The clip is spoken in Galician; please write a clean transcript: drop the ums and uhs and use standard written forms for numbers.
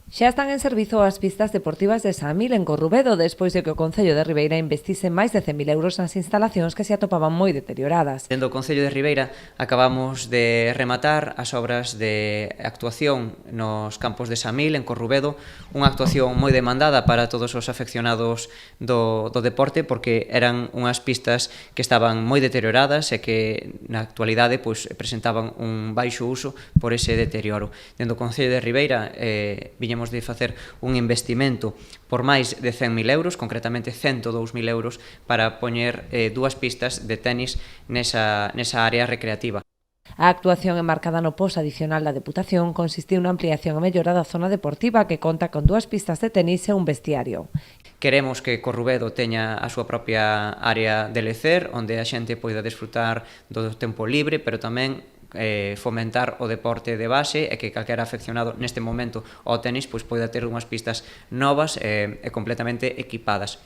Xa están en servizo as pistas deportivas de Samil en Corrubedo despois de que o Concello de Ribeira investise máis de 100.000 euros nas instalacións que se atopaban moi deterioradas. Dende o Concello de Ribeira acabamos de rematar as obras de actuación nos campos de Samil en Corrubedo, unha actuación moi demandada para todos os afeccionados do deporte porque eran unhas pistas que estaban moi deterioradas e que na actualidade presentaban un baixo uso por ese deterioro. Dende o Concello de Ribeira viñemos de facer un investimento por máis de 100.000 euros, concretamente 102.000 euros, para poñer dúas pistas de tenis nesa área recreativa. A actuación enmarcada no post adicional da Deputación consistiu na ampliación e mellora da zona deportiva que conta con 2 pistas de tenis e un vestiario. Queremos que Corrubedo teña a súa propia área de lecer, onde a xente poida desfrutar do tempo libre, pero tamén fomentar o deporte de base e que calquera afeccionado neste momento ao tenis poida ter unhas pistas novas e completamente equipadas.